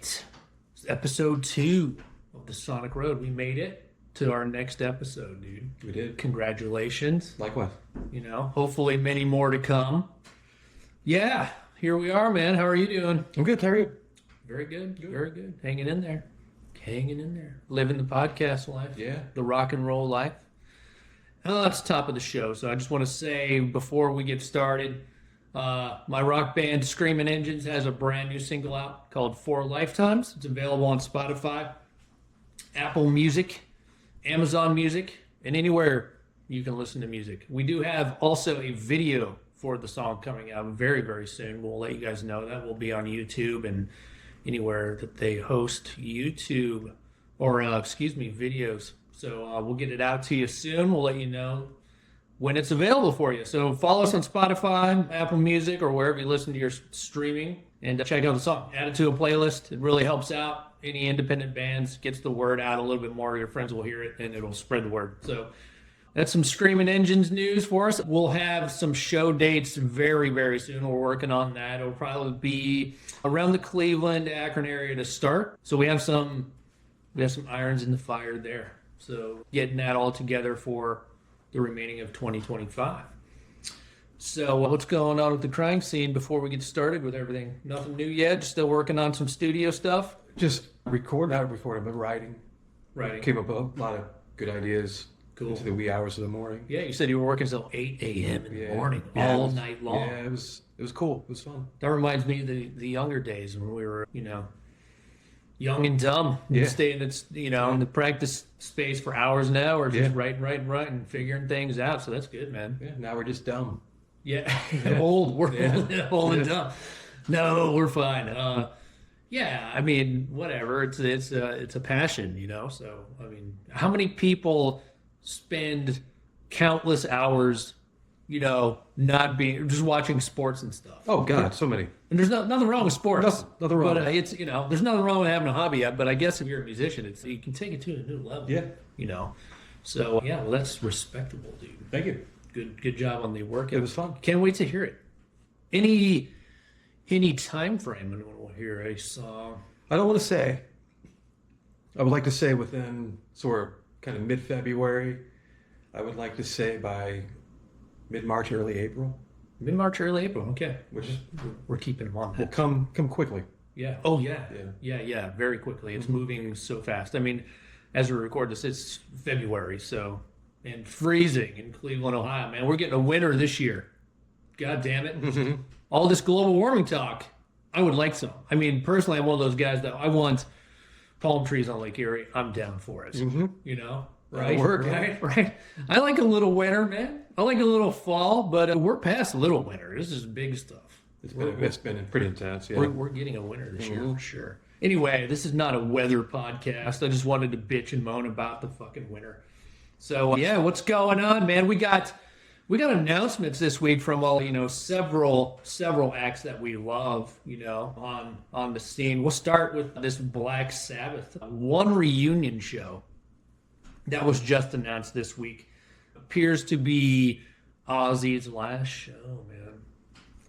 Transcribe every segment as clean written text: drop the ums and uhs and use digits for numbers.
it. It's episode 2 of the Sonic Road. We made it to our next episode, dude. We did. Congratulations. Likewise. You know, hopefully many more to come. Yeah, here we are, man. How are you doing? I'm good. How are you? Very good. Very good. Hanging in there. Hanging in there. Living the podcast life. Yeah. The rock and roll life. Oh, that's the top of the show. So I just want to say before we get started, my rock band Screaming Engines has a brand new single out called 4 Lifetimes. It's available on Spotify, Apple Music, Amazon Music, and anywhere you can listen to music. We do have also a video for the song coming out very, very soon. We'll let you guys know that. Will be on YouTube and anywhere that they host YouTube or, videos. So we'll get it out to you soon. We'll let you know when it's available for you. So follow us on Spotify, Apple Music, or wherever you listen to your streaming, and check out the song. Add it to a playlist. It really helps out any independent bands. Gets the word out a little bit more. Your friends will hear it, and it'll spread the word. So that's some Screaming Engines news for us. We'll have some show dates very, very soon. We're working on that. It'll probably be around the Cleveland, Akron area to start. So we have some irons in the fire there. So getting that all together for the remaining of 2025. So what's going on with the crime scene before we get started with everything? Nothing new yet? Still working on some studio stuff? Just not recording, but writing. Writing. Came up with a lot of good ideas. Cool. Into the wee hours of the morning. Yeah, you said you were working until 8 a.m. in the morning, all night long. Yeah, it was cool. It was fun. That reminds me of the younger days when we were, young and dumb. Yeah. Stay in the practice space for hours and hours, just writing, figuring things out. So that's good, man. Yeah, now we're just dumb. Yeah, old. We're old and dumb. No, we're fine. I mean, whatever. It's a passion, So I mean, how many people spend countless hours, just watching sports and stuff? Oh God, so many. And there's nothing wrong with sports. Nothing wrong. But there's nothing wrong with having a hobby. But I guess if you're a musician, you can take it to a new level. Yeah. So yeah, well, that's respectable, dude. Thank you. Good job on the work. It was fun. Can't wait to hear it. Any time frame when we'll hear a song? I don't want to say. I would like to say within sort of kind of mid-February. I would like to say by mid-March, early April. Mid-March, early April. Okay. Which we're keeping them on that. Will come quickly. Yeah. Oh yeah. Yeah. Very quickly. It's moving so fast. I mean, as we record this, it's February, and freezing in Cleveland, Ohio. Man, we're getting a winter this year. God damn it! Mm-hmm. All this global warming talk. I would like some. I mean, personally, I'm one of those guys that I want palm trees on Lake Erie. I'm down for it. Mm-hmm. Right? Work, right. I like a little winter, man. I like a little fall, but we're past little winter. This is big stuff. It's been pretty intense. Yeah. We're getting a winter this year for sure. Anyway, this is not a weather podcast. I just wanted to bitch and moan about the fucking winter. So what's going on, man? We got announcements this week from several acts that we love, on the scene. We'll start with this Black Sabbath one reunion show that was just announced this week. Appears to be Ozzy's last show, man.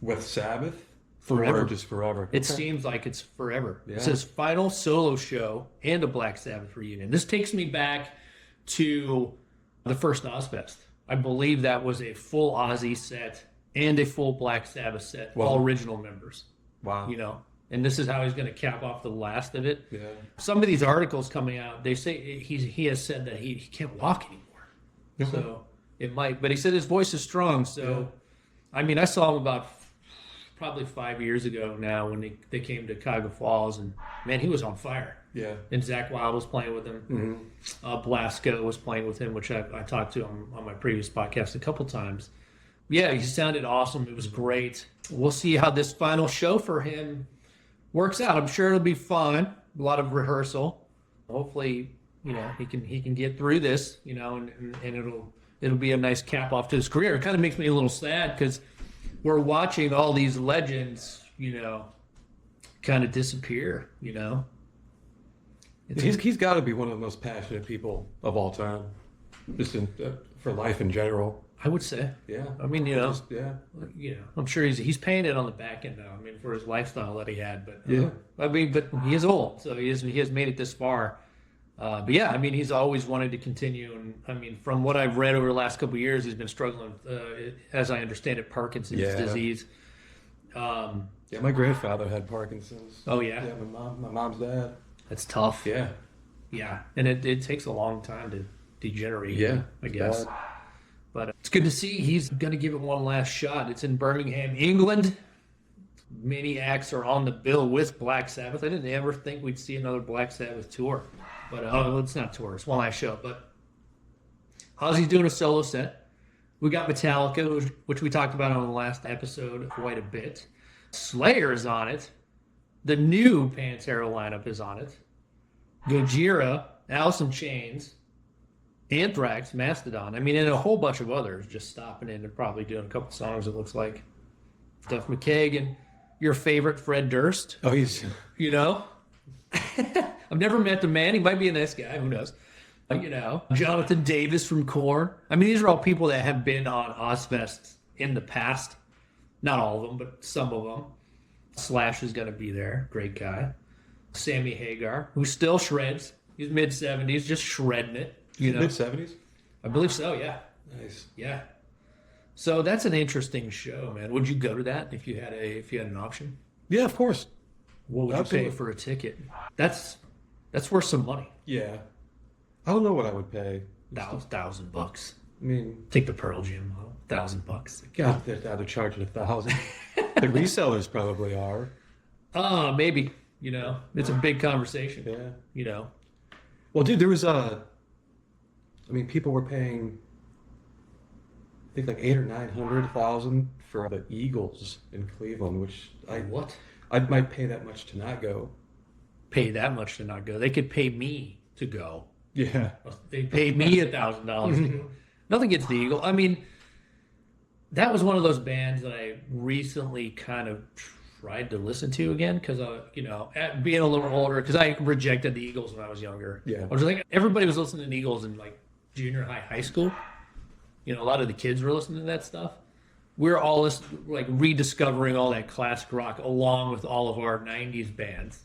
With Sabbath? Forever. Or just forever? It seems like it's forever. Yeah. It says final solo show and a Black Sabbath reunion. This takes me back to the first Ozfest. I believe that was a full Ozzy set and a full Black Sabbath set, all original members. Wow. And this is how he's going to cap off the last of it. Yeah. Some of these articles coming out, they say he has said that he can't walk anymore. Mm-hmm. So it might, but he said his voice is strong. So, I mean, I saw him about probably 5 years ago now when they came to Cuyahoga Falls, and man, he was on fire. Yeah. And Zakk Wylde was playing with him. Mm-hmm. Blasco was playing with him, which I talked to him on my previous podcast a couple times. Yeah, he sounded awesome. It was great. We'll see how this final show for him works out. I'm sure it'll be fun. A lot of rehearsal. Hopefully, he can get through this, and it'll be a nice cap off to his career. It kind of makes me a little sad because we're watching all these legends, kind of disappear, He's got to be one of the most passionate people of all time. just for life in general. I would say. Yeah. I mean, you know, Yeah. I'm sure he's paying it on the back end now. I mean, for his lifestyle that he had, but Yeah. I mean, but he is old, so he has made it this far. But yeah, I mean, he's always wanted to continue, and I mean, from what I've read over the last couple of years, he's been struggling, as I understand it, Parkinson's disease. Yeah, my grandfather had Parkinson's. Oh yeah, Yeah, my mom's dad. that's tough. Yeah. Yeah, and it takes a long time to degenerate. Yeah, I guess. bad. But it's good to see he's going to give it one last shot. It's in Birmingham, England. Many acts are on the bill with Black Sabbath. I didn't ever think we'd see another Black Sabbath tour. But it's not tour. It's one last show. But Ozzy's doing a solo set. We got Metallica, which we talked about on the last episode quite a bit. Slayer is on it. The new Pantera lineup is on it. Gojira, Alice in Chains, Anthrax, Mastodon. I mean, and a whole bunch of others just stopping in and probably doing a couple songs, it looks like. Duff McKagan, your favorite Fred Durst. Oh, he's... You know? I've never met the man. He might be a nice guy. Who knows? You know, Jonathan Davis from Korn. I mean, these are all people that have been on Ozfest in the past. Not all of them, but some of them. Slash is going to be there. Great guy. Sammy Hagar, who still shreds. He's mid-70s, just shredding it. You know? Mid-70s? I believe so, yeah. Nice. Yeah. So that's an interesting show, man. Would you go to that if you had an option? Yeah, of course. What would Absolutely. you pay for a ticket? That's worth some money. Yeah. I don't know what I would pay. $1,000. I mean, Take the Pearl Jam model. $1,000. God, they're charging $1,000. The resellers probably are. Maybe. You know, it's a big conversation. Yeah. You know. Well, dude, there was people were paying, I think, like $800,000 or $900,000 for the Eagles in Cleveland, which I might pay that much to not go. Pay that much to not go. They could pay me to go. Yeah. They paid me $1,000 to go. Nothing against the Eagle. I mean, that was one of those bands that I recently kind of tried to listen to again because, at being a little older, because I rejected the Eagles when I was younger. Yeah. I was like, everybody was listening to Eagles in like junior high school. You know, a lot of the kids were listening to that stuff. We're all rediscovering all that classic rock along with all of our 90s bands.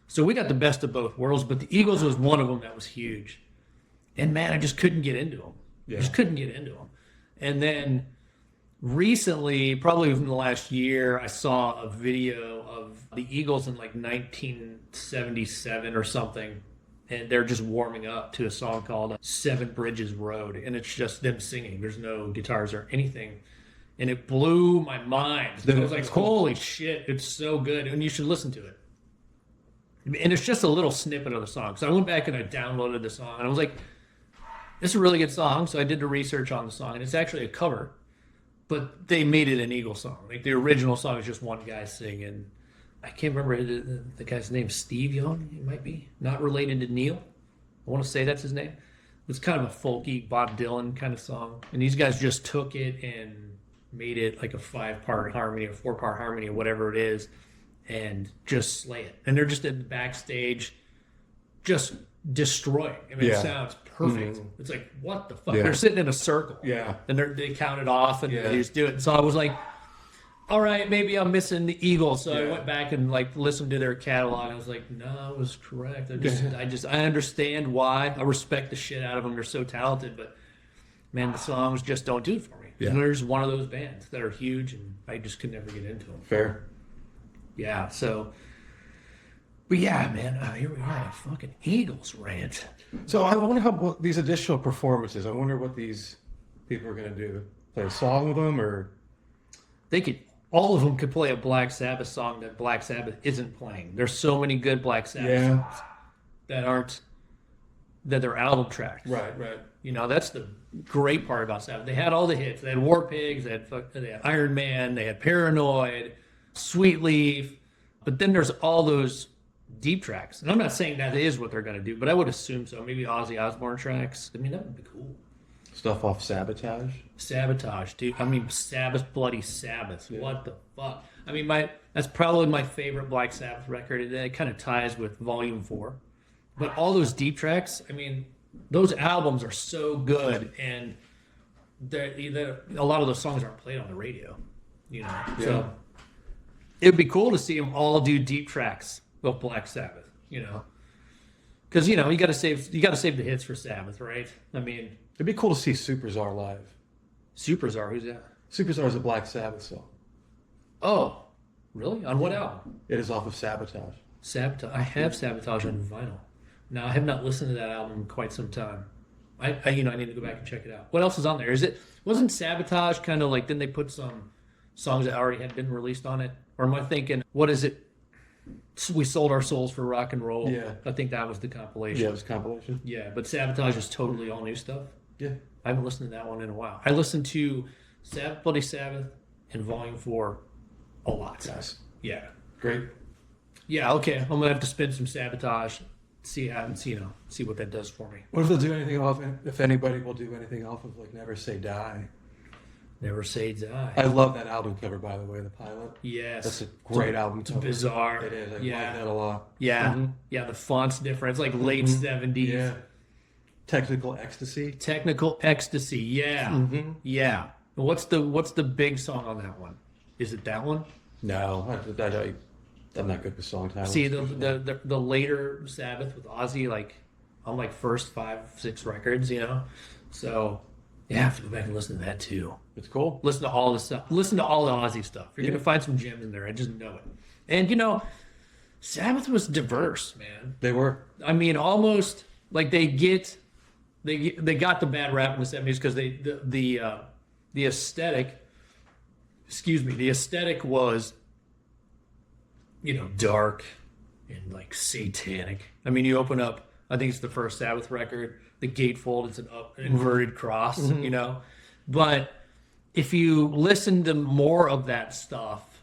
So we got the best of both worlds, but the Eagles was one of them that was huge. And man, I just couldn't get into them. Yeah. Just couldn't get into them. And then recently, probably within the last year, I saw a video of the Eagles in like 1977 or something. And they're just warming up to a song called Seven Bridges Road. And it's just them singing. There's no guitars or anything. And it blew my mind. I was like, holy shit, it's so good. And you should listen to it. And it's just a little snippet of the song. So I went back and I downloaded the song. And I was like, this is a really good song. So I did the research on the song. And it's actually a cover. But they made it an Eagle song. Like the original song is just one guy singing. I can't remember the guy's name. Steve Young, it might be. Not related to Neil. I want to say that's his name. It's kind of a folky Bob Dylan kind of song. And these guys just took it and made it like a 5-part harmony or 4-part harmony or whatever it is. And just slay it. And they're just at the backstage just destroying. I mean, It sounds perfect. Mm-hmm. It's like, what the fuck? Yeah. They're sitting in a circle. Yeah. And they count it off and they just do it. And so I was like, all right, maybe I'm missing the Eagles. So I went back and listened to their catalog. I was like, no, it was correct. I understand why. I respect the shit out of them. They're so talented, but man, the songs just don't do it for me. Yeah. And there's one of those bands that are huge and I just could never get into them. Fair. Yeah, so, but yeah, man, here we are, a fucking Eagles rant. So I wonder how these additional performances, I wonder what these people are going to do. Play a song with them or? All of them could play a Black Sabbath song that Black Sabbath isn't playing. There's so many good Black Sabbath songs that they're album tracks. Right. You know, that's the great part about Sabbath. They had all the hits. They had War Pigs, they had Iron Man, they had Paranoid, Sweet Leaf, but then there's all those deep tracks. And I'm not saying that is what they're going to do, but I would assume so. Maybe Ozzy Osbourne tracks. I mean, that would be cool. Stuff off Sabotage? Sabotage, dude. I mean, Sabbath, Bloody Sabbath. Yeah. What the fuck? I mean, that's probably my favorite Black Sabbath record. It kind of ties with Volume 4. But all those deep tracks, I mean, those albums are so good, and a lot of those songs aren't played on the radio, you know. Yeah. So it would be cool to see them all do deep tracks of Black Sabbath, you know, because you got to save the hits for Sabbath, right? I mean, It'd be cool to see Superstar live. Superstar, who's that? Superstar is a Black Sabbath song. Oh, really? On what album? It is off of Sabotage. Sabotage. I have Sabotage on vinyl. Now I have not listened to that album in quite some time. I need to go back and check it out. What else is on there? Wasn't Sabotage kind of like, didn't they put some songs that already had been released on it? Or am I thinking, what is it? We Sold Our Souls for Rock and Roll. Yeah. I think that was the compilation. Yeah, it was a compilation. Yeah, but Sabotage is totally all new stuff. Yeah. I haven't listened to that one in a while. I listened to Bloody Sabbath and Volume 4 a lot. Nice. Yeah. Great. Yeah, okay. I'm going to have to spin some Sabotage, see what that does for me. What if they'll do anything off, if anybody will do anything off of like Never Say Die? Never Say Die. I love that album cover, by the way, the pilot. Yes. That's a great album It's cover. bizarre. It is. I like Yeah. that a lot. Yeah. Mhm. Yeah, the font's different. It's like late 70s. Yeah. Technical Ecstasy. Technical Ecstasy. Yeah. Mm-hmm. Yeah. What's the big song on that one? Is it that one? No, I'm not good with song titles. See, the later Sabbath with Ozzy, like, on like first 5-6 records, you know? So, yeah, I have to go back and listen to that too. It's cool. Listen to all the stuff. Listen to all the Ozzy stuff. You're Yeah. going to find some gems in there. I just know it. And, Sabbath was diverse, man. They were. I mean, almost like they got the bad rap in the 70s because the aesthetic, the aesthetic was, dark and like satanic. I mean, you open up, I think it's the first Sabbath record, the gatefold, it's an inverted cross, but if you listen to more of that stuff,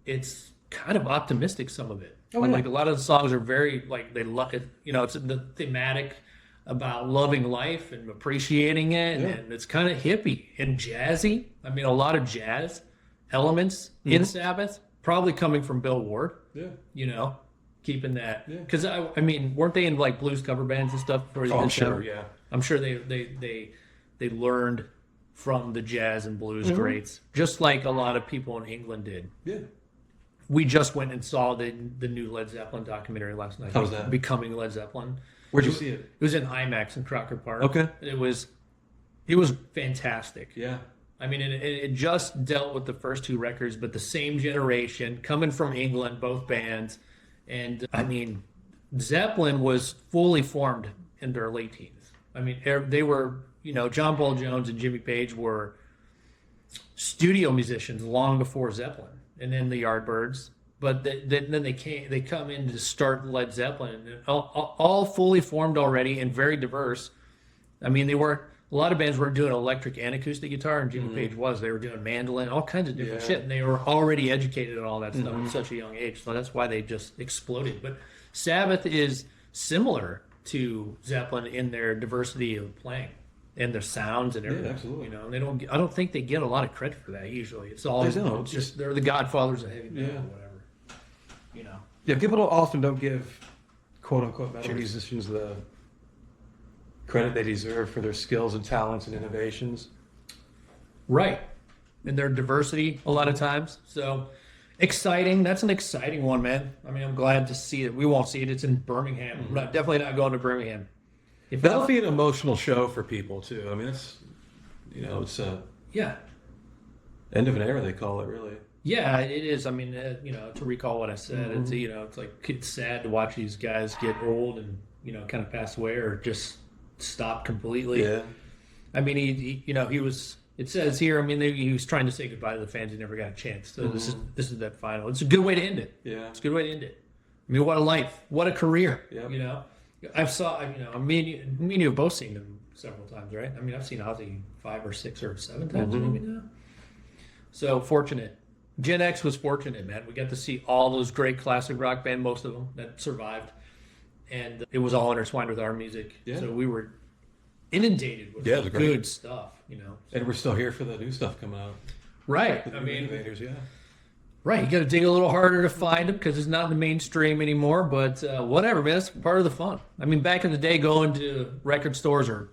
it's kind of optimistic, some of it. Oh, yeah. Like a lot of the songs are very, like, they look at, it's the thematic about loving life and appreciating it, Yeah. and it's kind of hippie and jazzy. I mean, a lot of jazz elements in Sabbath, probably coming from Bill Ward, Yeah. keeping that. Yeah. Because, I mean, weren't they in, like, blues cover bands and stuff? Before they Oh, I'm did sure, Sabbath? yeah. I'm sure they learned from the jazz and blues greats, just like a lot of people in England did. Yeah. We just went and saw the new Led Zeppelin documentary last night. How was that? Becoming Led Zeppelin. Where'd you see it? It was in IMAX in Crocker Park. Okay. It was fantastic. Yeah. I mean, it just dealt with the first two records, but the same generation, coming from England, both bands. And, I mean, Zeppelin was fully formed in their late teens. I mean, they were, John Paul Jones and Jimmy Page were studio musicians long before Zeppelin, and then the Yardbirds. But then they come in to start Led Zeppelin, and all fully formed already and very diverse. I mean, a lot of bands weren't doing electric and acoustic guitar, and Jimmy Page was. They were doing mandolin, all kinds of different shit, and they were already educated in all that stuff at such a young age. So that's why they just exploded. But Sabbath is similar to Zeppelin in their diversity of playing and their sounds and everything. Yeah, absolutely. And I don't think they get a lot of credit for that usually. It's all They don't. it's just they're the godfathers of heavy metal Yeah. or whatever. Yeah, people often don't give quote-unquote metal musicians the credit they deserve for their skills and talents and innovations. Right. And their diversity a lot of times. So exciting. That's an exciting one, man. I mean, I'm glad to see it. We won't see it. It's in Birmingham. I'm definitely not going to Birmingham. That'll be an emotional show for people, too. I mean, it's Yeah. end of an era, they call it, really. Yeah, it is. I mean, to recall what I said, it's sad to watch these guys get old and, kind of pass away or just stop completely. Yeah. I mean, he was, it says here, I mean, he was trying to say goodbye to the fans. He never got a chance. So this is that final. It's a good way to end it. Yeah. It's a good way to end it. I mean, what a life. What a career. Yep. Me and you have both seen him several times, right? I mean, I've seen Ozzy 5 or 6 or 7 times maybe now. So fortunate. Gen X was fortunate, man. We got to see all those great classic rock band, most of them that survived, and it was all intertwined with our music. Yeah. So we were inundated with Yeah, it was great. good stuff, And we're still here for the new stuff coming out. Right. The I new mean, innovators, yeah. Right, you got to dig a little harder to find them because it's not in the mainstream anymore. But whatever, man, that's part of the fun. I mean, back in the day, going to record stores or,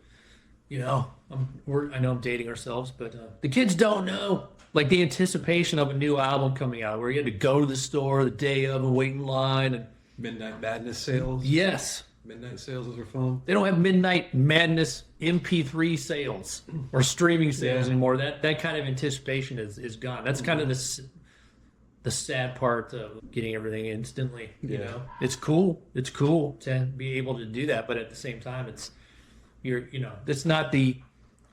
I know I'm dating ourselves, but the kids don't know. Like the anticipation of a new album coming out, where you had to go to the store the day of and wait in line. And Midnight Madness sales. yes, Midnight sales was fun. they don't have Midnight Madness MP3 sales or streaming sales anymore. That kind of anticipation is gone. That's kind of the sad part of getting everything instantly. You know, it's cool. It's cool to be able to do that, but at the same time, it's not the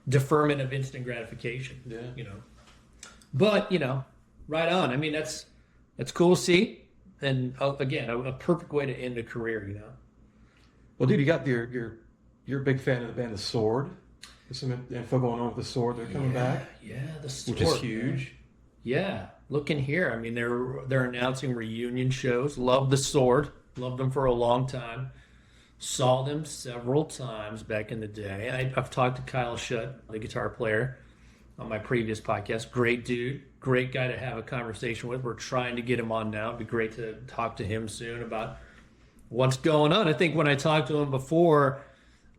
deferment of instant gratification. Yeah. But right on. I mean, that's cool to see, and again, a perfect way to end a career. Well, dude, you got you're a big fan of the band The Sword. There's some info going on with The Sword. They're coming back. Yeah, The Sword, which is huge. Man. Yeah, look in here. I mean, they're announcing reunion shows. Love The Sword. Loved them for a long time. Saw them several times back in the day. I've talked to Kyle Shutt, the guitar player, on my previous podcast. Great dude. Great guy to have a conversation with. We're trying to get him on now. It'd be great to talk to him soon about what's going on. I think when I talked to him before,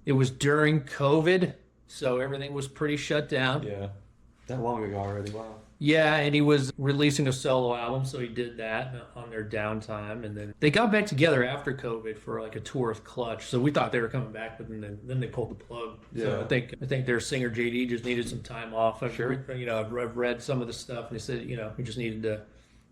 it was during COVID, so everything was pretty shut down. Yeah, that long ago already. Wow. Yeah, and he was releasing a solo album, so he did that on their downtime. And then they got back together after COVID for like a tour with Clutch. So we thought they were coming back, but then they pulled the plug. Yeah. So I think their singer JD just needed some time off. I've read some of the stuff, and they said we just needed to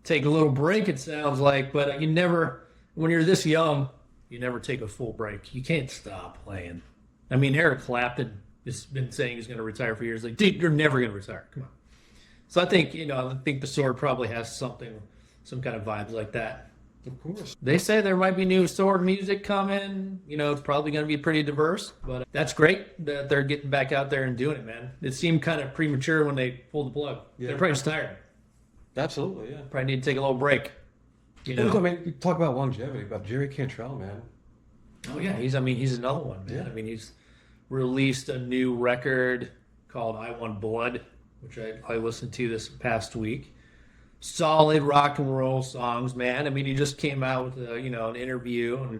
take a little break. It sounds like, but you never, when you're this young, you never take a full break. You can't stop playing. I mean, Eric Clapton has been saying he's going to retire for years. Like, dude, you're never going to retire. Come on. So I think The Sword probably has some kind of vibes like that. Of course. They say there might be new Sword music coming. It's probably going to be pretty diverse, but that's great that they're getting back out there and doing it, man. It seemed kind of premature when they pulled the plug. Yeah. They're probably just tired. Absolutely, yeah. Probably need to take a little break. I mean, you talk about longevity, about Jerry Cantrell, man. Oh yeah, he's another one, man. Yeah. I mean, he's released a new record called I Want Blood, which I listened to this past week. Solid rock and roll songs, man. I mean, he just came out with an interview and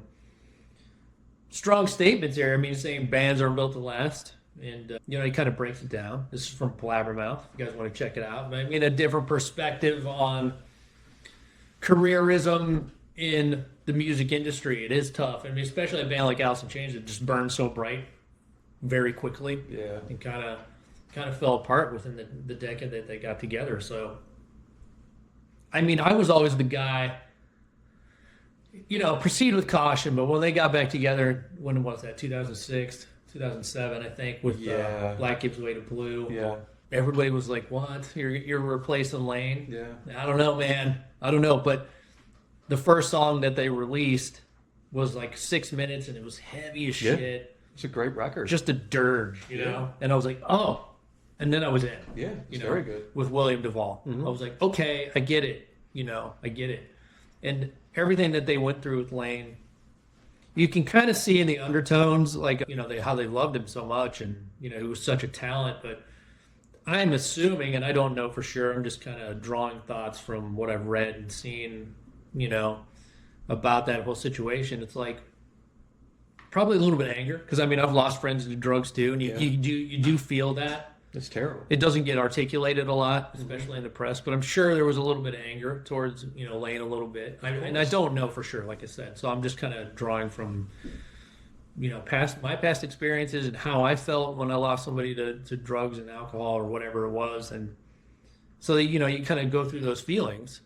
strong statements here. I mean, he's saying bands aren't built to last, and he kind of breaks it down. This is from Blabbermouth. If you guys want to check it out, but I mean, a different perspective on careerism in the music industry. It is tough. I mean, especially a band like Alice in Chains that just burns so bright very quickly. Yeah, and kind of fell apart within the decade that they got together. So, I mean, I was always the guy, proceed with caution, but when they got back together, when was that, 2006, 2007, I think, with Black Gives Way to Blue. Yeah. Everybody was like, what? You're replacing Lane? Yeah. I don't know, man. I don't know, but the first song that they released was like 6 minutes, and it was heavy as shit. It's a great record. Just a dirge, you know? And I was like, oh. And then I was in. Yeah, it's very good. With William Duvall. Mm-hmm. I was like, okay, I get it. I get it. And everything that they went through with Lane, you can kind of see in the undertones, like, how they loved him so much, and, he was such a talent. But I'm assuming, and I don't know for sure, I'm just kind of drawing thoughts from what I've read and seen, about that whole situation. It's like, probably a little bit of anger, because, I mean, I've lost friends to drugs too, and you do feel that. It's terrible. It doesn't get articulated a lot, especially in the press, but I'm sure there was a little bit of anger towards, Lane a little bit. And I don't know for sure, like I said. So I'm just kind of drawing from, my past experiences and how I felt when I lost somebody to drugs and alcohol or whatever it was. And so, you kind of go through those feelings.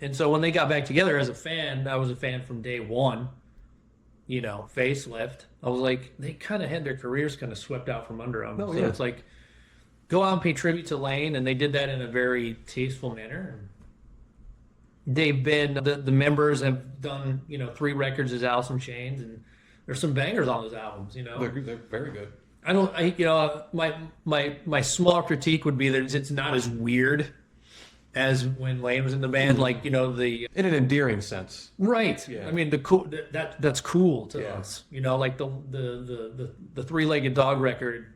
And so when they got back together as a fan, I was a fan from day one, facelift. I was like, they kind of had their careers kind of swept out from under them. It's like, go out and pay tribute to Lane, and they did that in a very tasteful manner. They've been, the members have done, 3 records as Alice in Chains, and there's some bangers on those albums, They're very good. My small critique would be that it's not as weird as when Lane was in the band, like, in an endearing sense. Right. Yeah. I mean, that's cool to us. Like the 3-legged dog record,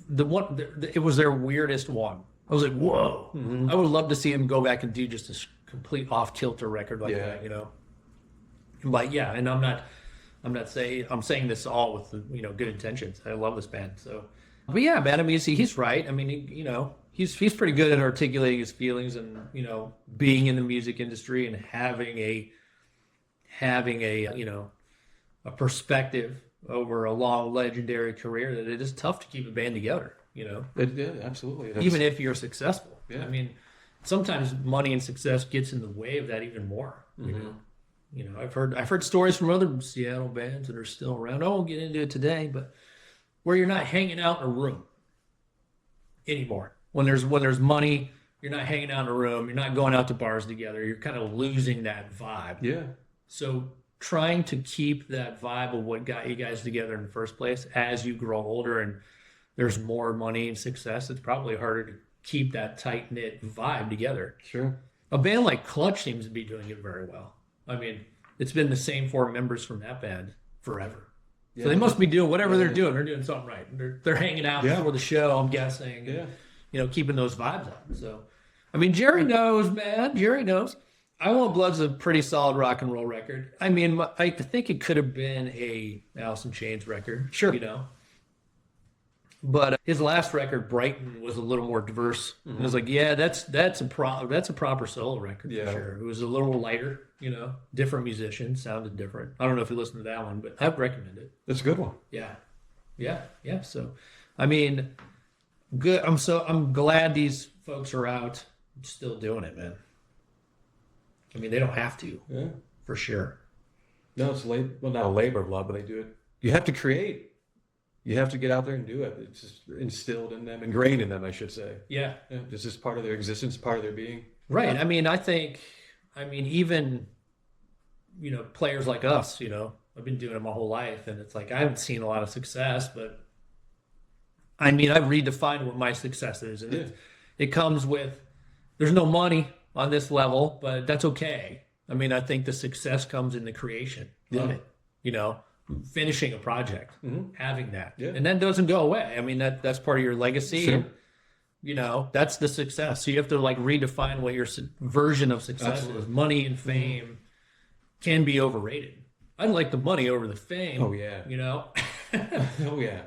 it was their weirdest one. I was like, whoa. Mm-hmm. I would love to see him go back and do just complete off kilter record like Yeah. that, you know. But yeah, and I'm saying this all with good intentions. I love this band. So, but yeah, man. I mean, he's right. I mean, he's pretty good at articulating his feelings and being in the music industry and having a a perspective over a long legendary career that it is tough to keep a band together. Yeah, absolutely. Even if you're successful. Yeah. I mean, sometimes money and success gets in the way of that even more. I've heard stories from other Seattle bands that are still around. I won't get into it today, but where you're not hanging out in a room anymore. When there's money, you're not hanging out in a room. You're not going out to bars together. You're kind of losing that vibe. Yeah. So trying to keep that vibe of what got you guys together in the first place as you grow older and there's more money and success, it's probably harder to keep that tight-knit vibe together. Sure. A band like Clutch seems to be doing it very well. I mean, it's been the same 4 members from that band forever. Yeah. So they must be doing whatever they're doing. They're doing something right. They're hanging out before the show, I'm guessing. Yeah. Keeping those vibes up. So, I mean, Jerry knows, man. Jerry knows. I Want Blood's a pretty solid rock and roll record. I mean, I think it could have been a Alice in Chains record. Sure. But his last record, Brighton, was a little more diverse. And I was like, yeah, that's a proper solo record for sure. It was a little lighter, different musicians, sounded different. I don't know if you listened to that one, but I'd recommend it. That's a good one. Yeah. So, I mean, good. I'm glad these folks are out still doing it, man. I mean, they don't have to. Yeah. For sure. No, it's not a labor of love, but they do it. You have to create. You have to get out there and do it. It's just instilled in them, ingrained in them, I should say. Yeah. It's just part of their existence, part of their being. Right. I mean, even, players like us, I've been doing it my whole life, and it's like I haven't seen a lot of success, but I mean, I've redefined what my success is. And it comes with, there's no money on this level, but that's okay. I mean, I think the success comes in the creation of it, finishing a project, having that. Yeah. And that doesn't go away. I mean, that's part of your legacy. Sure. And, that's the success. So you have to redefine what your version of success is. Money and fame can be overrated. I'd like the money over the fame. Oh, yeah. Oh, yeah.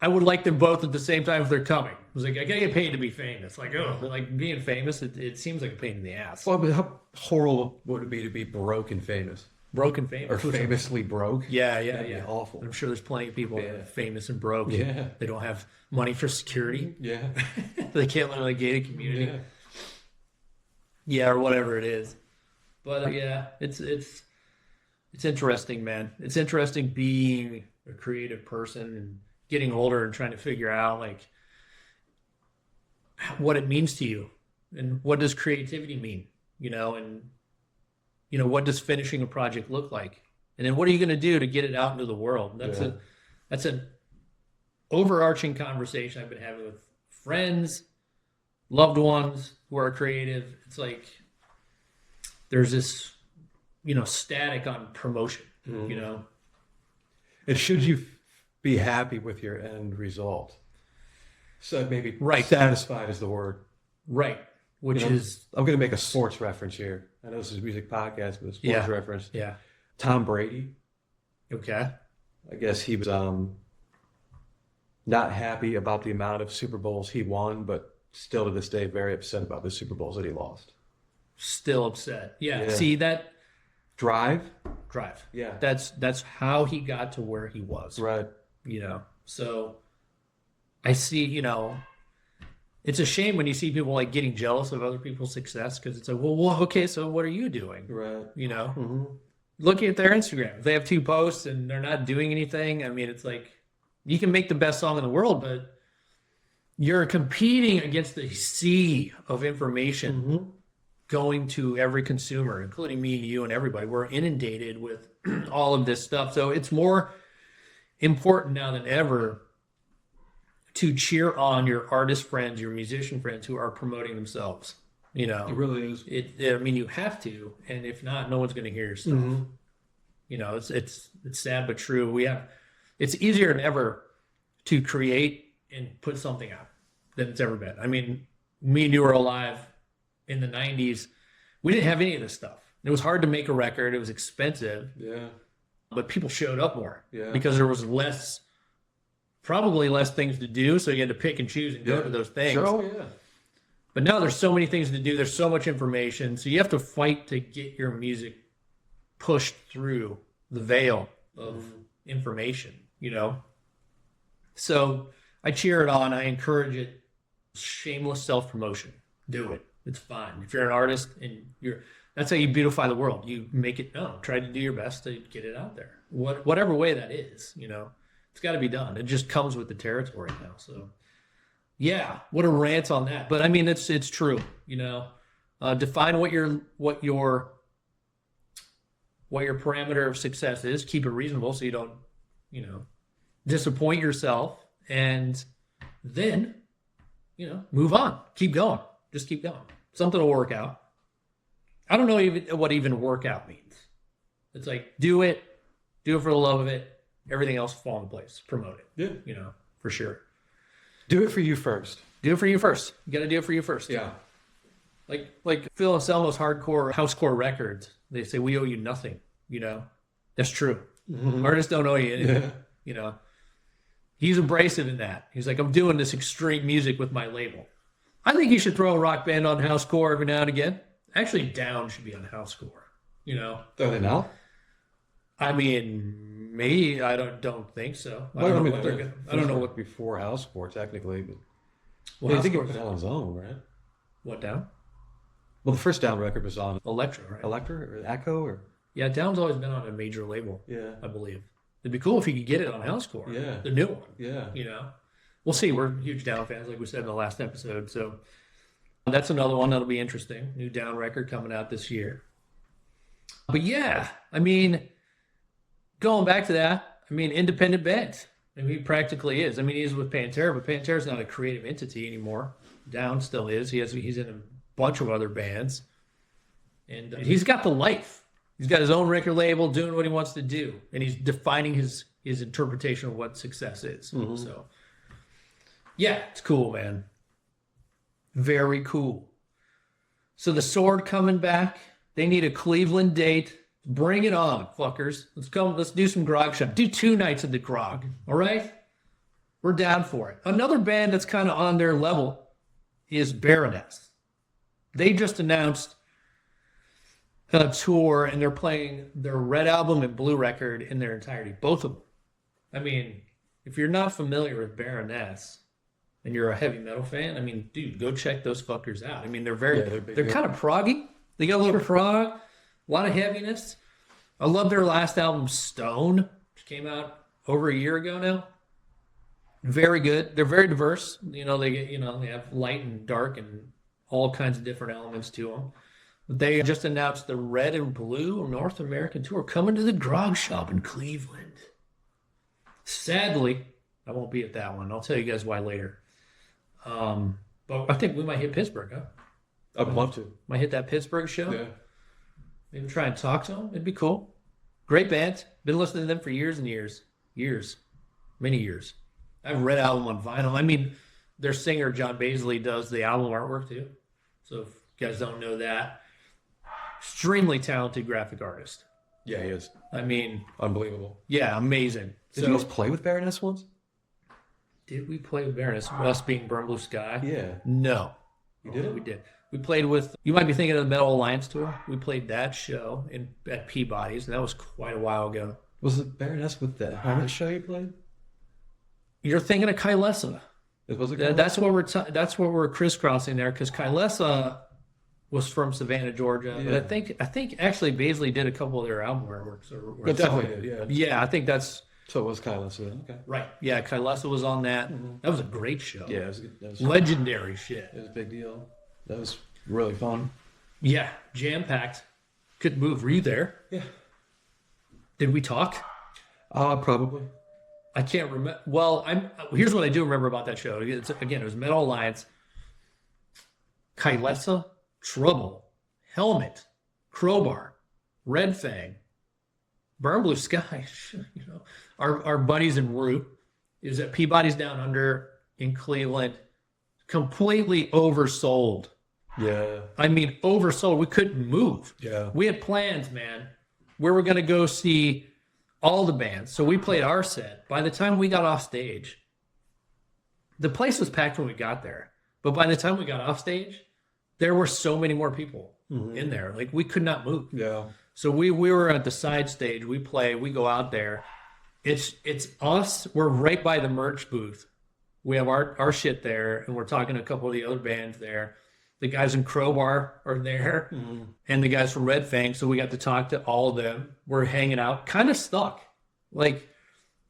I would like them both at the same time if they're coming. I was like, I gotta get paid to be famous. Being famous, it seems like a pain in the ass. Well, but how horrible would it be to be broke and famous? Broken famous. Or famously broke? Yeah. Awful. I'm sure there's plenty of people that are famous and broke. Yeah. And they don't have money for security. Yeah. They can't live in a gated community. Yeah, or whatever it is. But it's interesting, man. It's interesting being a creative person and getting older and trying to figure out what it means to you and what does creativity mean, and what does finishing a project look like? And then what are you going to do to get it out into the world? That's an overarching conversation I've been having with friends, loved ones who are creative. It's like there's this, static on promotion, And should you be happy with your end result? So maybe right. Satisfied is the word. Right. Which is... I'm going to make a sports reference here. I know this is a music podcast, but a sports reference. Yeah. Tom Brady. Okay. I guess he was not happy about the amount of Super Bowls he won, but still to this day very upset about the Super Bowls that he lost. Still upset. Yeah. See that... Drive. Yeah. That's how he got to where he was. Right. So I see, it's a shame when you see people getting jealous of other people's success because it's like, well, okay, so what are you doing? Right. Looking at their Instagram, if they have 2 posts and they're not doing anything, I mean, it's like you can make the best song in the world, but you're competing against the sea of information going to every consumer, including me and you and everybody. We're inundated with all of this stuff. So it's more important now than ever to cheer on your artist friends, your musician friends who are promoting themselves. It really is. I mean, you have to, and if not, no one's going to hear your stuff. It's sad but true. It's easier than ever to create and put something out than it's ever been. I mean, me and you are alive in the 90s, we didn't have any of this stuff. It was hard to make a record. It was expensive. Yeah. But people showed up more. Yeah. Because there was probably less things to do. So you had to pick and choose and go to those things. Sure, yeah. But now there's so many things to do. There's so much information. So you have to fight to get your music pushed through the veil of information, you know? So I cheer it on. I encourage it. Shameless self-promotion. Do it. It's fine. If you're an artist and that's how you beautify the world. You make it known. Try to do your best to get it out there. Whatever way that is, you know, it's got to be done. It just comes with the territory now. So yeah, what a rant on that. But I mean, it's true, you know. Define what your parameter of success is. Keep it reasonable so you don't, you know, disappoint yourself, and then, you know, move on. Keep going. Just keep going. Something will work out. I don't know what even workout means. It's like, do it for the love of it. Everything else will fall into place. Promote it. Yeah. You know, for sure. Do it for you first. Do it for you first. You got to do it for you first. Yeah. Like Phil Anselmo's hardcore Housecore records. They say, we owe you nothing. You know, that's true. Mm-hmm. Artists don't owe you anything. Yeah. You know, he's abrasive in that. He's like, I'm doing this extreme music with my label. I think you should throw a rock band on Housecore every now and again. Actually, Down should be on Housecore. You know, are they now? I mean, me, I don't think so. I don't know what before Housecore technically. But well, I think it was on his own, right? What Down? Well, the first Down record was on Elektra, right? Elektra or Echo or yeah, Down's always been on a major label. Yeah, I believe it'd be cool if you could get it on Housecore. Yeah, the new one. Yeah, you know, we'll see. We're huge Down fans, like we said in the last episode. So that's another one that'll be interesting. New Down record coming out this year. But yeah, I mean, going back to that, I mean, independent band. I mean, he practically is. I mean, he's with Pantera, but Pantera's not a creative entity anymore. Down still is. He's in a bunch of other bands, and he's got the life. He's got his own record label, doing what he wants to do, and he's defining his interpretation of what success is. Mm-hmm. So, yeah, it's cool, man. Very cool. So the Sword coming back. They need a Cleveland date. Bring it on, fuckers. Let's do some grog shop. Do 2 nights at the grog, all right? We're down for it. Another band that's kind of on their level is Baroness. They just announced a tour, and they're playing their Red album and Blue record in their entirety, both of them. I mean, if you're not familiar with Baroness and you're a heavy metal fan, I mean, dude, go check those fuckers out. I mean, they're kind of proggy. They got a little prog, a lot of heaviness. I love their last album, Stone, which came out over a year ago now. Very good. They're very diverse. They have light and dark and all kinds of different elements to them. But they just announced the Red and Blue North American tour coming to the Grog Shop in Cleveland. Sadly, I won't be at that one. I'll tell you guys why later. But I think we might hit Pittsburgh, huh? I'd love to. Might hit that Pittsburgh show. Yeah. Maybe try and talk to them. It'd be cool. Great band. Been listening to them for years and years. Many years. I have Red album on vinyl. I mean, their singer, John Baisley, does the album artwork too. So if you guys don't know that, extremely talented graphic artist. Yeah, he is. I mean, unbelievable. Yeah, amazing. Did you guys play with Baroness once? Did we play with Baroness? Us being Burn Blue Sky? Yeah. No. You did? We did. We played with, you might be thinking of the Metal Alliance tour. We played that show at Peabody's, and that was quite a while ago. Was it Baroness with the Hermit show you played? You're thinking of Kylesa. Was it? That's what we're crisscrossing there, because Kylesa was from Savannah, Georgia. Yeah. But I think actually Baisley did a couple of their album artworks. Definitely did, yeah. Yeah, I think that's. So it was Kylesa. Okay. Right. Yeah, Kylesa was on that. Mm-hmm. That was a great show. Yeah, it was good. That was legendary shit. It was a big deal. That was really fun. Yeah, jam-packed. Couldn't move. Were you there? Yeah. Did we talk? Probably. I can't remember. Well, here's what I do remember about that show. It was Metal Alliance, Kylesa, Trouble, Helmet, Crowbar, Red Fang, Burn Blue Sky. Our buddies in Root is at Peabody's Down Under in Cleveland, completely oversold. Yeah. I mean, oversold. We couldn't move. Yeah. We had plans, man. We were going to go see all the bands. So we played our set. By the time we got off stage, the place was packed when we got there. But by the time we got off stage, there were so many more people in there. Like, we could not move. Yeah. So we were at the side stage. We play. We go out there. It's us. We're right by the merch booth. We have our shit there, and we're talking to a couple of the other bands there. The guys in Crowbar are there, and the guys from Red Fang. So we got to talk to all of them. We're hanging out, kind of stuck, like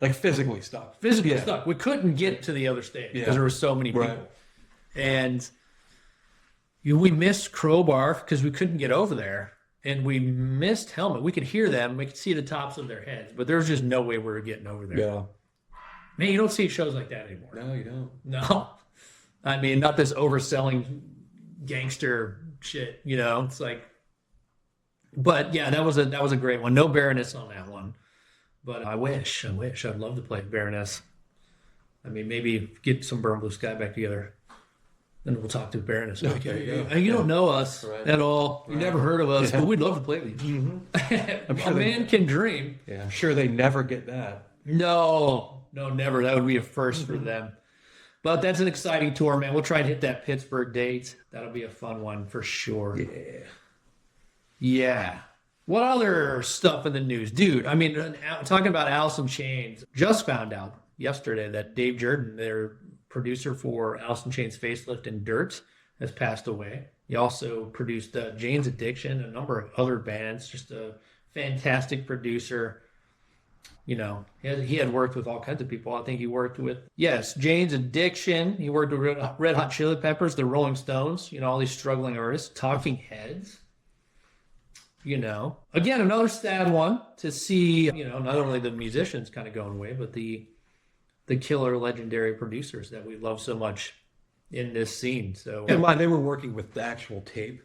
physically stuck. Physically stuck. We couldn't get to the other stage because there were so many people, Right. and we missed Crowbar because we couldn't get over there, and we missed Helmet. We could hear them, we could see the tops of their heads, but there was just no way we were getting over there. Yeah. Man, you don't see shows like that anymore. No, you don't. No, I mean, not this overselling gangster shit, you know. It's like, but yeah, that was a great one. No Baroness on that one, but I wish I'd love to play Baroness. I mean, maybe get some Burn Blue Sky back together, then we'll talk to Baroness. Okay, You don't know us at all. You never heard of us, Yeah. but we'd love to play with you. I'm sure A man can dream. Yeah, I'm sure they never get that. No, never. That would be a first for them. But that's an exciting tour, man. We'll try and hit that Pittsburgh date. That'll be a fun one for sure. Yeah. What other stuff in the news? Dude, I mean, talking about Alice in Chains, just found out yesterday that Dave Jerden, their producer for Alice in Chains Facelift and Dirt, has passed away. He also produced Jane's Addiction, a number of other bands, just a fantastic producer. You know, he had worked with all kinds of people. I think he worked with, Jane's Addiction. He worked with Red Hot Chili Peppers, the Rolling Stones, you know, all these struggling artists, Talking Heads. You know, again, another sad one to see, you know, not only the musicians kind of going away, but the killer legendary producers that we love so much in this scene. So, And mind, they were working with the actual tape.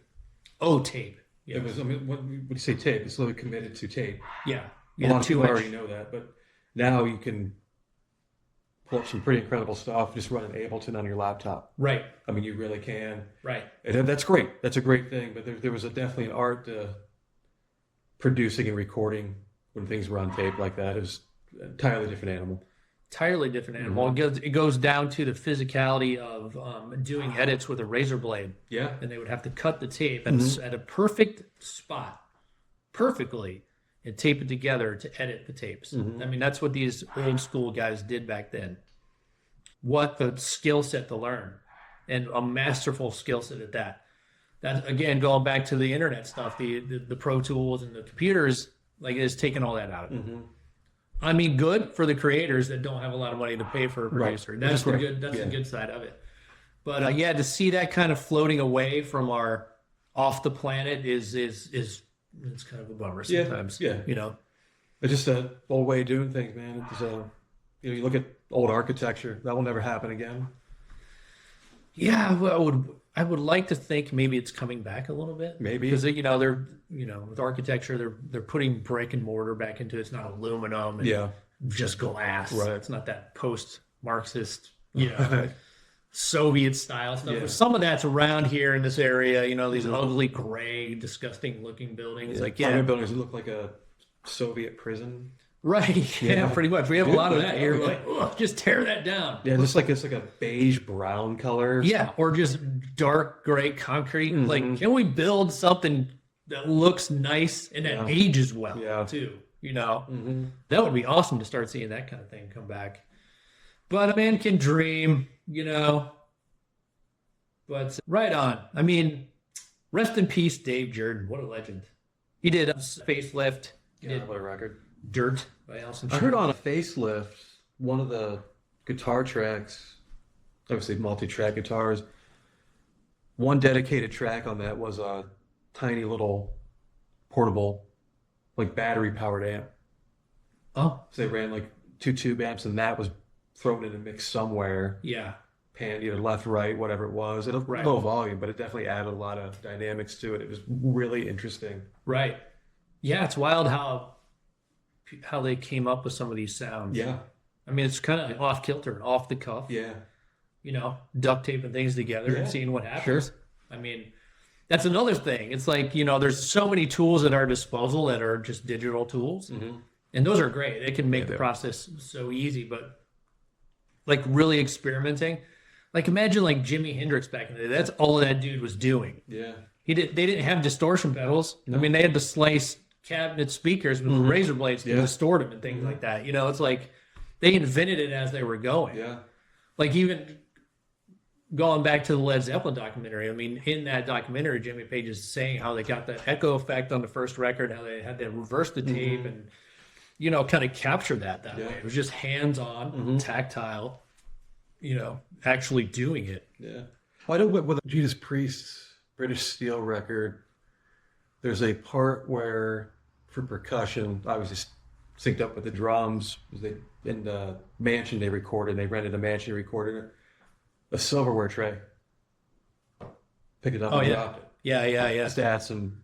Oh, tape. Yeah. It was, I mean, when you say tape, it's literally committed to tape. Yeah. A lot of people already know that, but now you can pull up some pretty incredible stuff, just run an Ableton on your laptop. Right. I mean, you really can. Right. And that's great. That's a great thing. But there was definitely an art to producing and recording when things were on tape like that. It was an entirely different animal. Entirely different animal. It goes down to the physicality of doing edits with a razor blade. Yeah. And they would have to cut the tape at a perfect spot, perfectly, and tape it together to edit the tapes. I mean, that's what these old school guys did back then. What the skill set to learn, and a masterful skill set at that. That, again, going back to the internet stuff, the Pro Tools and the computers, like, it's taken all that out of it. I mean, good for the creators that don't have a lot of money to pay for a producer. Right. That's the good. That's the good side of it. But to see that kind of floating away from our off the planet is it's kind of a bummer sometimes. Yeah. You know, It's just an old way of doing things, man. It's you look at old architecture, that will never happen again. Yeah, I would like to think maybe it's coming back a little bit. Maybe. Because they're with architecture they're putting brick and mortar back into it. It's not aluminum and just glass. Right. It's not that post-Marxist, Soviet style stuff. Yeah. Some of that's around here in this area, these ugly gray, disgusting looking buildings. Apartment buildings that look like a Soviet prison. Right. Yeah, pretty much. We have a lot of that here. We're like, ugh, just tear that down. Yeah, it's like a beige brown color. Yeah, or just dark gray concrete. Like, can we build something that looks nice and that ages well too? That would be awesome to start seeing that kind of thing come back. But a man can dream, But right on. I mean, rest in peace, Dave Jerden. What a legend. He did a Facelift. What a record. Dirt by Alice in I heard on a Facelift, one of the guitar tracks, obviously multi-track guitars, one dedicated track on that was a tiny little portable, like battery-powered amp. Oh. So they ran like 2 tube amps, and that was thrown in a mix somewhere. Yeah. Pan, left, right, whatever it was. It was low volume, but it definitely added a lot of dynamics to it. It was really interesting. Right. Yeah, it's wild how they came up with some of these sounds. Yeah. I mean, it's kind of off kilter, off the cuff. Yeah. Duct taping things together and seeing what happens. Sure. I mean, that's another thing. It's like, there's so many tools at our disposal that are just digital tools. And those are great. They can make the process so easy, but like really experimenting. Like imagine like Jimi Hendrix back in the day. That's all that dude was doing. Yeah. They didn't have distortion pedals. No. I mean, they had to slice cabinet speakers with razor blades to distort them and things like that. It's like they invented it as they were going. Yeah. Like even going back to the Led Zeppelin documentary, I mean, in that documentary, Jimmy Page is saying how they got that echo effect on the first record, how they had to reverse the tape and, kind of capture that way. It was just hands-on, tactile, actually doing it. Yeah. Well, I know with the Judas Priest's British Steel record, there's a part where, for percussion, I was just synced up with the drums. In the mansion they rented a mansion, recorded it. A silverware tray. Pick it up and dropped it. Yeah. Just to add some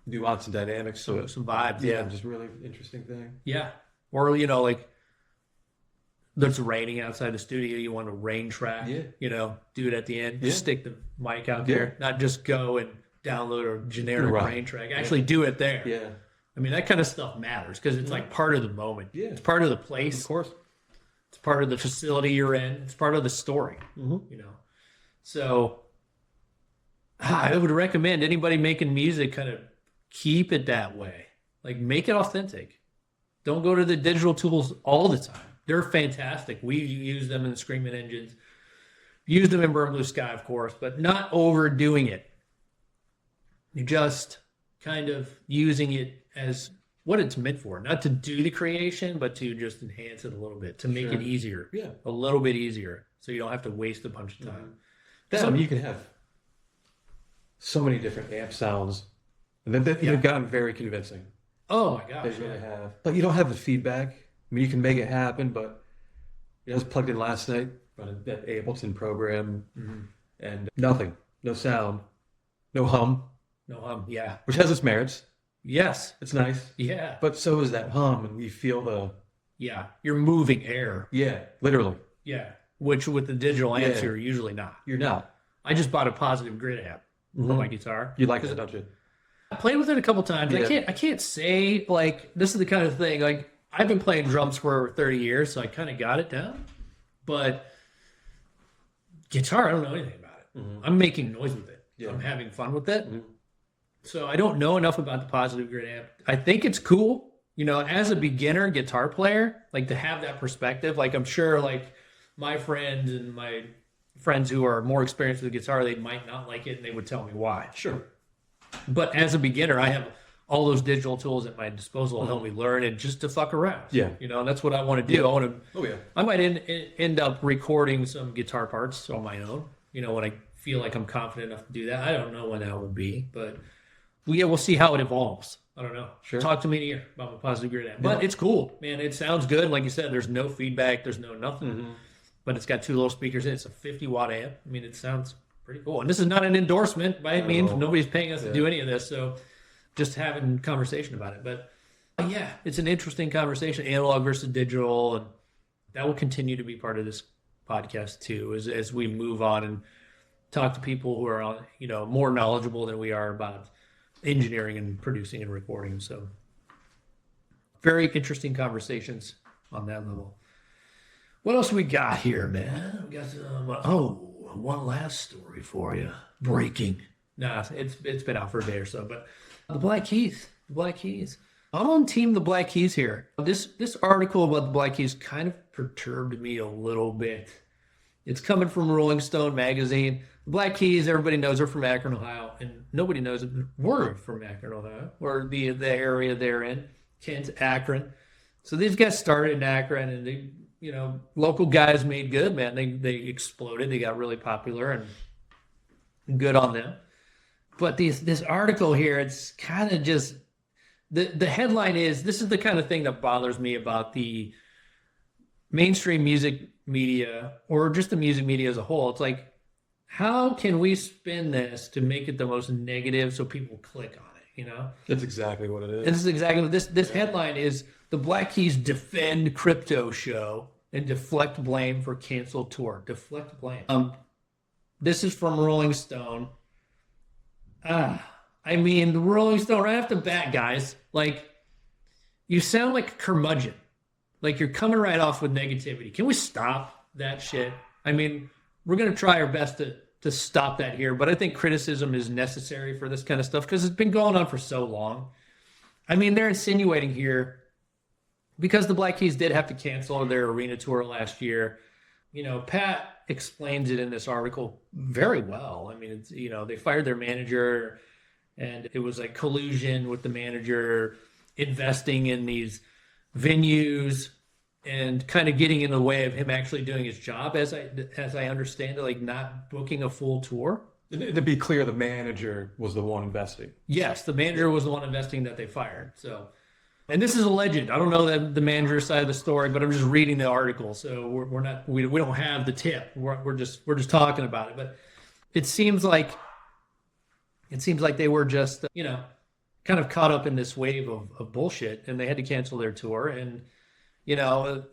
nuance and dynamics to it. Some vibes, Just really interesting thing. Yeah. Or, like, there's raining outside the studio, you want a rain track, do it at the end. Just stick the mic out there, not just go and download a generic rain track. Actually do it there. Yeah. I mean, that kind of stuff matters because it's like part of the moment. Yeah. It's part of the place. Of course. It's part of the facility you're in. It's part of the story, So I would recommend anybody making music kind of keep it that way. Like make it authentic. Don't go to the digital tools all the time. They're fantastic. We use them in the Screaming Engines. Use them in Burn Blue Sky, of course, but not overdoing it. You're just kind of using it as what it's meant for. Not to do the creation, but to just enhance it a little bit, to make it easier. Yeah. A little bit easier, so you don't have to waste a bunch of time. You can have so many different amp sounds. And they've gotten very convincing. Oh my gosh. They really have. But you don't have the feedback. I mean, you can make it happen, but I was plugged in last night on that Ableton program, and nothing. No sound. No hum. No hum, yeah. Which has its merits. Yes. It's nice. Yeah. But so is that hum, and you feel the... Yeah. You're moving air. Yeah, literally. Yeah. Which with the digital amps, you're usually not. You're not. I just bought a Positive Grid amp for my guitar. You like that, don't you? I played with it a couple times. Yeah. I can't say, like, this is the kind of thing, like, I've been playing drums for 30 years, so I kind of got it down. But guitar, I don't know anything about it. I'm making noise with it. Yeah. I'm having fun with it. So I don't know enough about the Positive Grid amp. I think it's cool, as a beginner guitar player, like to have that perspective. Like I'm sure like my friends and my friends who are more experienced with the guitar, they might not like it and they would tell me why. Sure. But as a beginner, I have all those digital tools at my disposal to help me learn and just to fuck around. Yeah. And that's what I want to do. I want to, I might end up recording some guitar parts on my own, when I feel like I'm confident enough to do that. I don't know when that will be, but we'll see how it evolves. I don't know. Sure. Talk to me in a year about my Positive Grid amp. But it's cool, man. It sounds good. Like you said, there's no feedback. There's no nothing. But it's got two little speakers in it. It's a 50-watt amp. I mean, it sounds pretty cool. And this is not an endorsement by any means. Nobody's paying us to do any of this. So just having conversation about it. But yeah, it's an interesting conversation, analog versus digital. And that will continue to be part of this podcast too, as we move on and talk to people who are, more knowledgeable than we are about engineering and producing and recording. So very interesting conversations on that level. What else we got here, man? We got one last story for you. Breaking. Nah, it's been out for a day or so, but the Black Keys. I'm on team the Black Keys here. This article about the Black Keys kind of perturbed me a little bit. It's coming from Rolling Stone magazine. The Black Keys, everybody knows, are from Akron, Ohio, and nobody knows that we're from Akron, Ohio, or the area they're in, Kent, Akron. So these guys started in Akron, and they, local guys made good, man. They exploded. They got really popular, and good on them. But this article here, it's kind of just the headline is, this is the kind of thing that bothers me about the mainstream music media, or just the music media as a whole. It's like, how can we spin this to make it the most negative so people click on it, That's exactly what it is. And this is exactly what this headline is: the Black Keys defend crypto show and deflect blame for canceled tour. Deflect blame. This is from Rolling Stone. I mean, the Rolling Stone right off the bat, guys. Like, you sound like a curmudgeon. Like you're coming right off with negativity. Can we stop that shit? I mean, we're gonna try our best to stop that here, but I think criticism is necessary for this kind of stuff because it's been going on for so long. I mean, they're insinuating here because the Black Keys did have to cancel their arena tour last year. You know, Pat explains it in this article very well. I mean, it's, you know, they fired their manager and it was like collusion with the manager investing in these venues and kind of getting in the way of him actually doing his job as I understand it, like not booking a full tour. To be clear, the manager was the one investing. Yes, the manager was the one investing that they fired. So, and this is alleged. I don't know the manager side of the story, but I'm just reading the article. So we don't have the tip. We're just talking about it. But it seems like they were just kind of caught up in this wave of bullshit, and they had to cancel their tour. And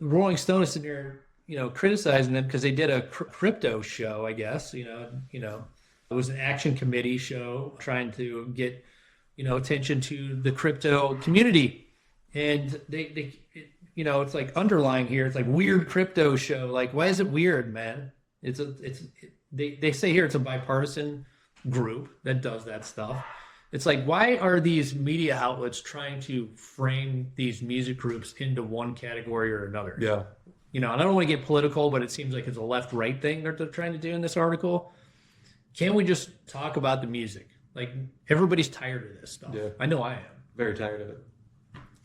Rolling Stone is sitting there criticizing them because they did a crypto show, I guess. It was an action committee show trying to get attention to the crypto community. And it's like underlying here. It's like weird crypto show. Like, why is it weird, man? They say here it's a bipartisan group that does that stuff. It's like, why are these media outlets trying to frame these music groups into one category or another? Yeah. And I don't want to get political, but it seems like it's a left-right thing they're trying to do in this article. Can't we just talk about the music? Like, everybody's tired of this stuff. Yeah. I know I am. Very tired of it.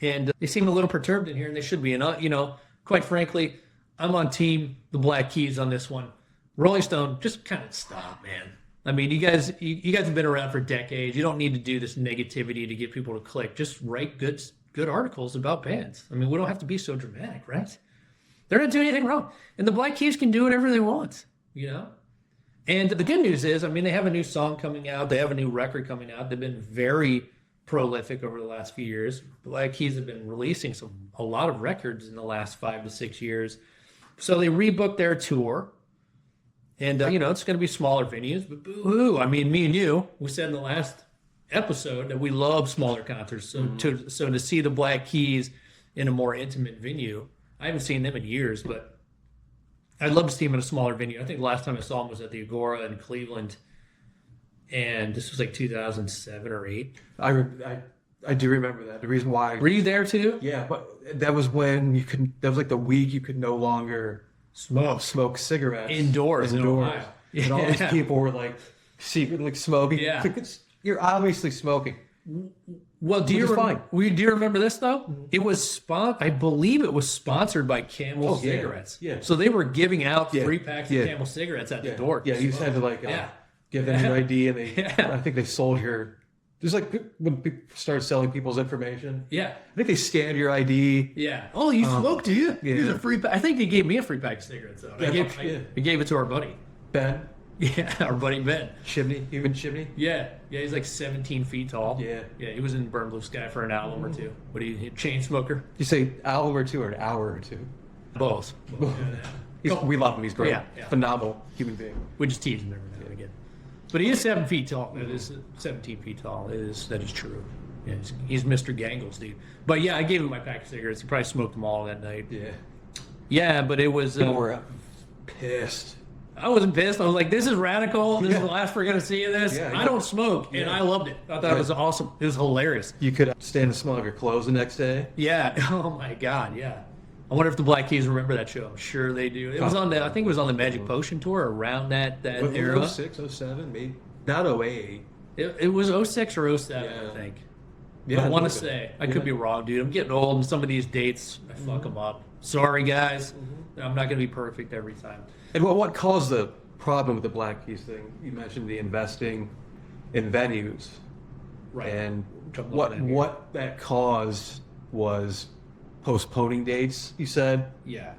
And they seem a little perturbed in here, and they should be. And, quite frankly, I'm on team the Black Keys on this one. Rolling Stone, just kind of stop, man. I mean, you guys have been around for decades. You don't need to do this negativity to get people to click. Just write good articles about bands. I mean, we don't have to be so dramatic, right? They're not doing anything wrong. And the Black Keys can do whatever they want, And the good news is, I mean, they have a new song coming out. They have a new record coming out. They've been very prolific over the last few years. The Black Keys have been releasing a lot of records in the last 5 to 6 years. So they rebooked their tour. And, it's going to be smaller venues, but boo-hoo. I mean, me and you, we said in the last episode that we love smaller concerts. So, to see the Black Keys in a more intimate venue, I haven't seen them in years, but I'd love to see them in a smaller venue. I think the last time I saw them was at the Agora in Cleveland, and this was like 2007 or 8. I do remember that. The reason why... Were you there too? Yeah, but that was when that was like the week you could no longer... Smoke cigarettes indoors. In Ohio. And all these people were like secretly smoking. Yeah. You're obviously smoking. Well, do you remember this though? It was I believe it was sponsored by Camel cigarettes. Yeah. So they were giving out free packs of Camel cigarettes at the door. Yeah, you just had to give them your ID, and I think they sold your. Just like when people start selling people's information. Yeah. I think they scanned your ID. Yeah. Oh, you smoke, do you? Yeah. Here's a free pack. I think they gave me a free pack of cigarettes, though. I gave it to our buddy. Ben? Yeah, our buddy Ben. Chimney? Even Chimney? Yeah. Yeah, he's like 17 feet tall. Yeah. Yeah, he was in Burn Blue Sky for an album or two. What are you, chain smoker? You say album or two or an hour or two? Both. We love him. He's great. Yeah. Phenomenal human being. We just tease him every now and again. But he is 7 feet tall. That is 17 feet tall. That is true. Yeah, he's Mr. Gangles, dude. But yeah, I gave him my pack of cigarettes. He probably smoked them all that night. Yeah. Yeah, but it was. People were pissed. I wasn't pissed. I was like, "This is radical. This is the last we're gonna see of this." Yeah, I don't smoke, and I loved it. I thought it was awesome. It was hilarious. You could stand the smell of your clothes the next day. Yeah. Oh my God. Yeah. I wonder if the Black Keys remember that show. I'm sure they do. It was I think it was on the Magic Potion tour around that era. 06, 07, maybe. Not 08. It was 06 or 07, I think. Yeah, I want to say. I could be wrong, dude. I'm getting old, and some of these dates, I fuck them up. Sorry, guys. I'm not going to be perfect every time. And what caused the problem with the Black Keys thing? You mentioned the investing in venues. Right. And what that caused was postponing dates, you said? Yeah.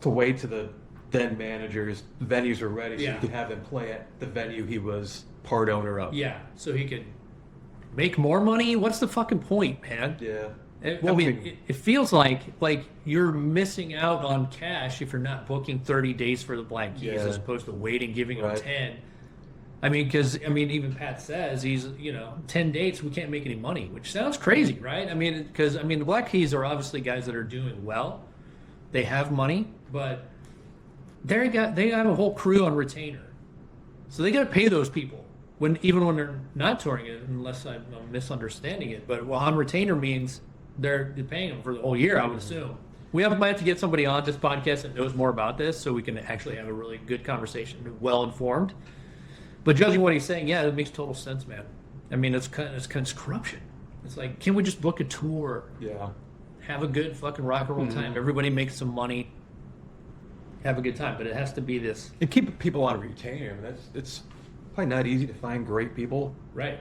To wait to the then managers, the venues were ready, so Yeah. he could have them play at the venue he was part owner of. Yeah, so he could make more money? What's the fucking point, man? Yeah. It feels like you're missing out on cash if you're not booking 30 days for the Black Keys as opposed to waiting, giving them 10. I mean, because even Pat says he's 10 dates, we can't make any money, which sounds crazy, right? I mean, because the Black Keys are obviously guys that are doing well. They have money, but they have a whole crew on retainer, so they got to pay those people even when they're not touring it, unless I'm misunderstanding it. But on retainer means they're paying them for the whole year, I would assume. We might have to get somebody on this podcast that knows more about this, so we can actually have a really good conversation, well informed. But judging what he's saying, yeah, it makes total sense, man. I mean, it's corruption. It's like, can we just book a tour? Yeah. Have a good fucking rock and roll time. Everybody makes some money. Have a good time, but it has to be this. And keep people on retainer. I mean, it's probably not easy to find great people Right.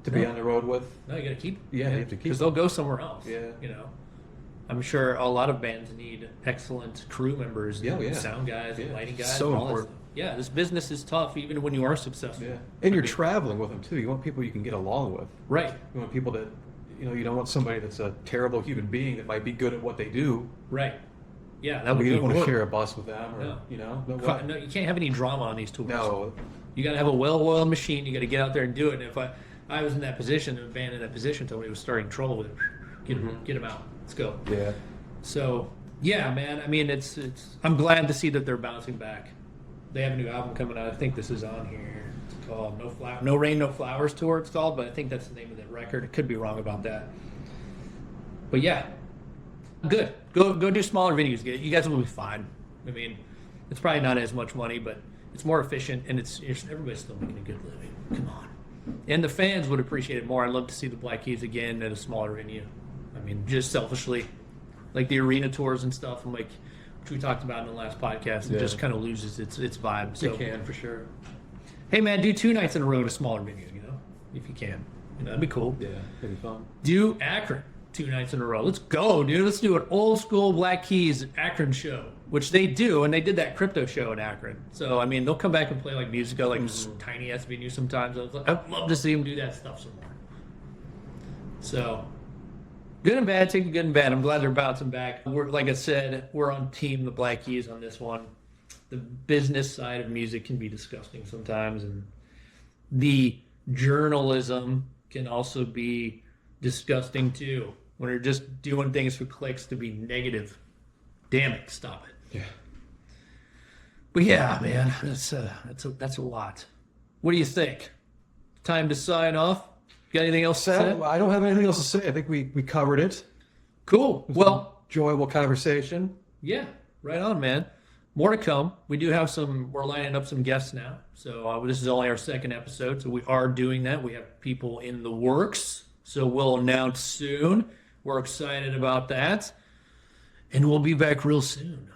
to be on the road with. No, you got to keep. Yeah, you have to keep. Because they'll go somewhere else. Yeah. I'm sure a lot of bands need excellent crew members, sound guys, and lighting guys. So and all that important. stuff. Yeah, this business is tough, even when you are successful. Yeah. And you're traveling with them too. You want people you can get along with. Right. You want people that, you don't want somebody that's a terrible human being that might be good at what they do. Right. Yeah, that would You be don't want to good. share a bus with them, or No. No, No, you can't have any drama on these tours. no. You got to have a well-oiled machine. You got to get out there and do it. And if I was in that position, a band in that position, told me it was starting trouble with it. Get him out. Let's go. Yeah. So yeah, man. I mean, it's. I'm glad to see that they're bouncing back. They have a new album coming out. I think this is on here. It's called No Rain, No Flowers Tour. It's called, but I think that's the name of that record. I could be wrong about that. But yeah, good. Go do smaller venues. You guys will be fine. I mean, it's probably not as much money, but it's more efficient, and everybody's still making a good living. Come on. And the fans would appreciate it more. I'd love to see the Black Keys again at a smaller venue. I mean, just selfishly, like the arena tours and stuff, and which we talked about in the last podcast, it just kind of loses its vibe. So, You can, for sure. hey man, do 2 nights in a row at a smaller venue, if you can. That'd be cool. Yeah, it'd be fun. Do Akron 2 nights in a row. Let's go, dude. Let's do an old school Black Keys Akron show, which they do, and they did that crypto show in Akron. So, I mean, they'll come back and play like musical, like tiny ass venue sometimes. I'd love to see them do that stuff some more. So, good and bad, take the good and bad. I'm glad they're bouncing back. Like I said, we're on team the Black Keys on this one. The business side of music can be disgusting sometimes, and the journalism can also be disgusting too. When you're just doing things for clicks to be negative. Damn it, stop it. Yeah. But yeah, man, that's a lot. What do you think? Time to sign off? Got anything else to say? I don't have anything else to say. I think we covered it. Cool. Well, Enjoyable conversation. yeah, right on, man. More to come. We're lining up some guests now. So this is only our second episode, so we are doing that. We have people in the works, so we'll announce soon. We're excited about that. And we'll be back real soon.